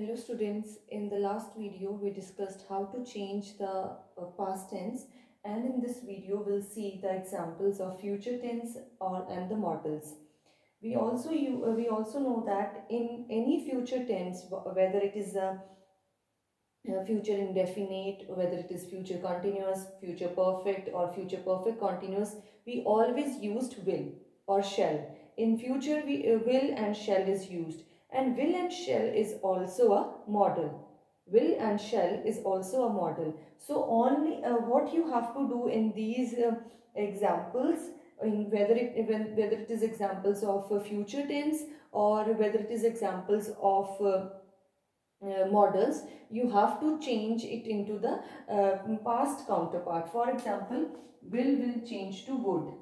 Hello students, in the last video we discussed how to change the past tense, and in this video we'll see the examples of future tense and the models. We also know that in any future tense, whether it is a future indefinite, whether it is future continuous, future perfect or future perfect continuous, we always used will or shall. In future will and shall is used, and will and shall is also a model. Will and shall is also a model. So only what you have to do in these examples, in whether it is examples of future tense or whether it is examples of models, you have to change it into the past counterpart. For example, will change to would.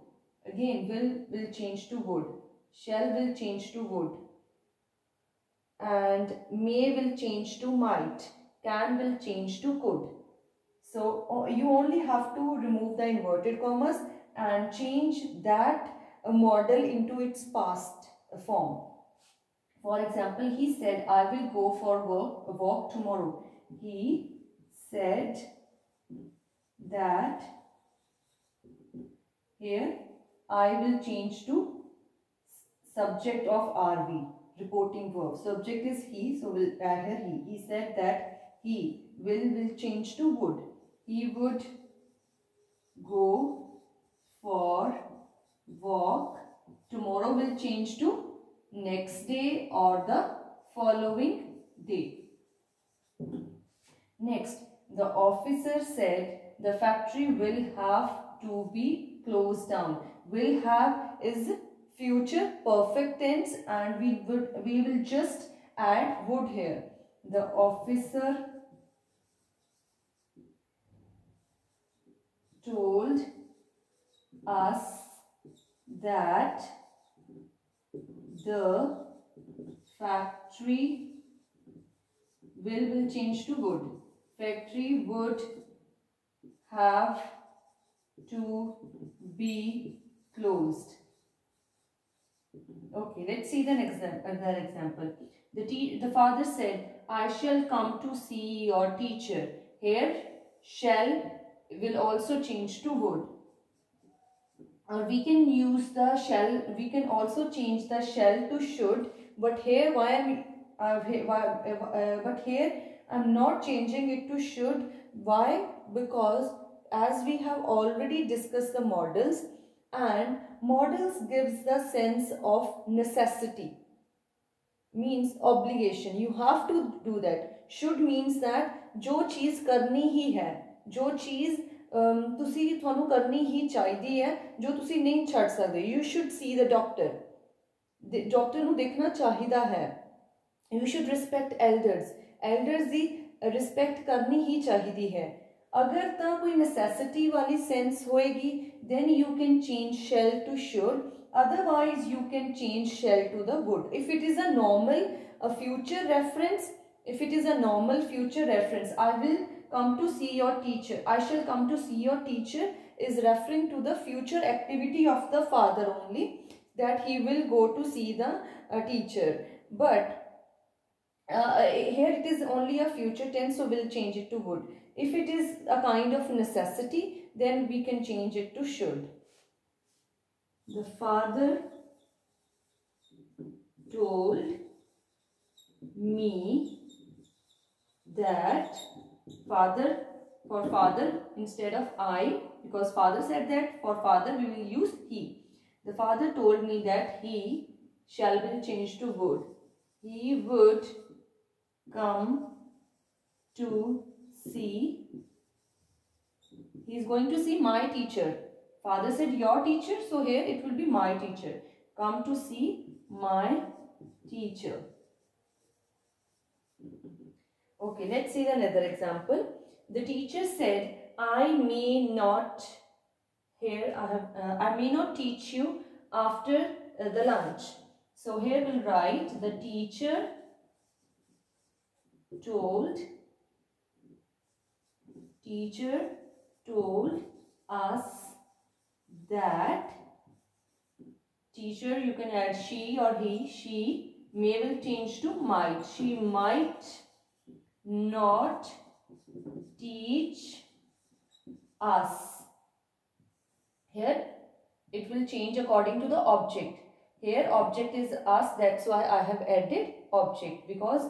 Again, will change to would. Shall will change to would. And may will change to might. Can will change to could. So you only have to remove the inverted commas and change that model into its past form. For example, he said, I will go for a walk tomorrow. He said that. Here, I will change to subject of RV, reporting verb. Subject is he, so we'll add here he. He said that he will change to would. He would go for walk. Tomorrow will change to next day or the following day. Next, the officer said the factory will have to be closed down. Will have is future perfect tense, and we will just add would here. The officer told us that the factory will change to would. Factory would have to be closed. Okay, let's see another example. The father said, I shall come to see your teacher. Here, shall will also change to would. Or we can use the shall, we can also change the shall to should, but here but here I'm not changing it to should. Why? Because as we have already discussed the models, and models gives the sense of necessity, means obligation. You have to do that. Should means that जो चीज़ करनी ही है, जो चीज़ ਤੁਸੀਂ ਤੁਹਾਨੂੰ ਕਰਨੀ ਹੀ ਚਾਹੀਦੀ ਹੈ, ਜੋ ਤੁਸੀਂ ਨਹੀਂ ਛੱਡ ਸਕਦੇ. You should see the doctor. Doctor ਨੂੰ ਦੇਖਣਾ ਚਾਹੀਦਾ ਹੈ. You should respect elders. Elders the respect ਕਰਨੀ ਹੀ ਚਾਹੀਦੀ ਹੈ. अगर ਤਾਂ कोई necessity वाली sense होएगी, then you can change shall to should. Otherwise, you can change shall to the would. If it is a normal future reference, I will come to see your teacher. I shall come to see your teacher is referring to the future activity of the father only, that he will go to see the teacher. But here it is only a future tense, so we'll change it to would. If it is a kind of necessity, then we can change it to should. The father told me that father, for father instead of I, because father said that, for father we will use he. The father told me that he shall will change to would. He would come to see. He is going to see my teacher. Father said your teacher, so here it will be my teacher. Come to see my teacher. Okay, let's see another example. The teacher said, I may not, here I may not teach you after the lunch. So here we'll write, the teacher told us that. Teacher, you can add she or he. She may will change to might. She might not teach us. Here it will change according to the object. Here object is us, that's why I have added object, because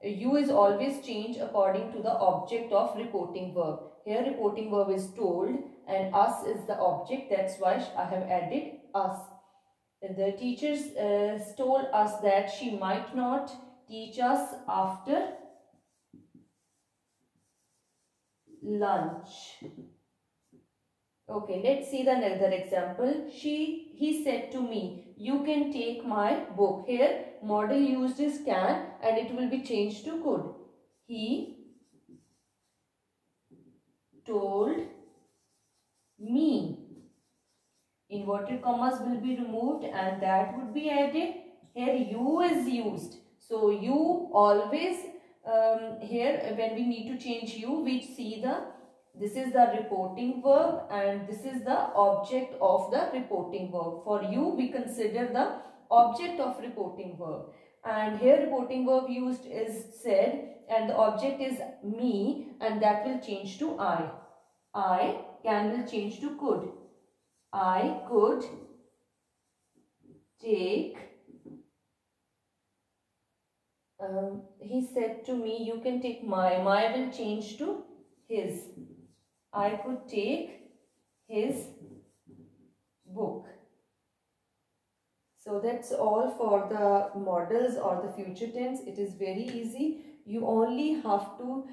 you is always changed according to the object of reporting verb. Here reporting verb is told and us is the object, that's why I have added us. The teachers told us that she might not teach us after lunch. Okay, let's see the another example. He said to me, you can take my book. Here model used is can and it will be changed to could. He told me. Inverted commas will be removed and that would be added. Here you is used. So you always, here when we need to change you, we see this is the reporting verb and this is the object of the reporting verb. For you, we consider the object of reporting verb. And here reporting verb used is said and the object is me and that will change to I. Can will change to could. I could take, he said to me, you can take my will change to his. I could take his book. So that's all for the models or the future tense. It is very easy. You only have to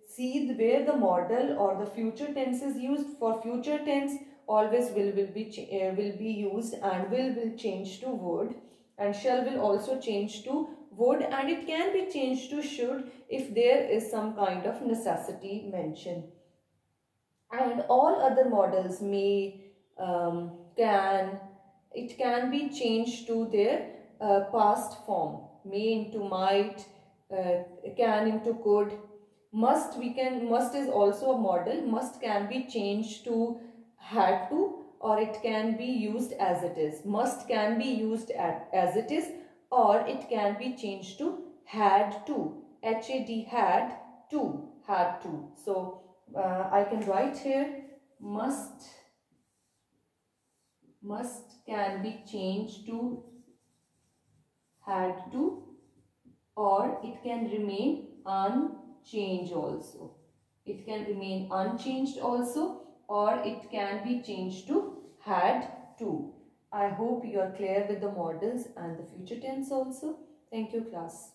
see where the model or the future tense is used. For future tense, always will be used and will change to would, and shall will also change to would, and it can be changed to should if there is some kind of necessity mentioned. And all other models may, can, it can be changed to their past form. May into might, can into could. Must is also a model. Must can be changed to had to, or it can be used as it is. Must can be used as it is, or it can be changed to had to. HAD, had to. So I can write here must can be changed to had to, or it can remain unchanged also. It can remain unchanged also, or it can be changed to had to. I hope you are clear with the models and the future tense also. Thank you, class.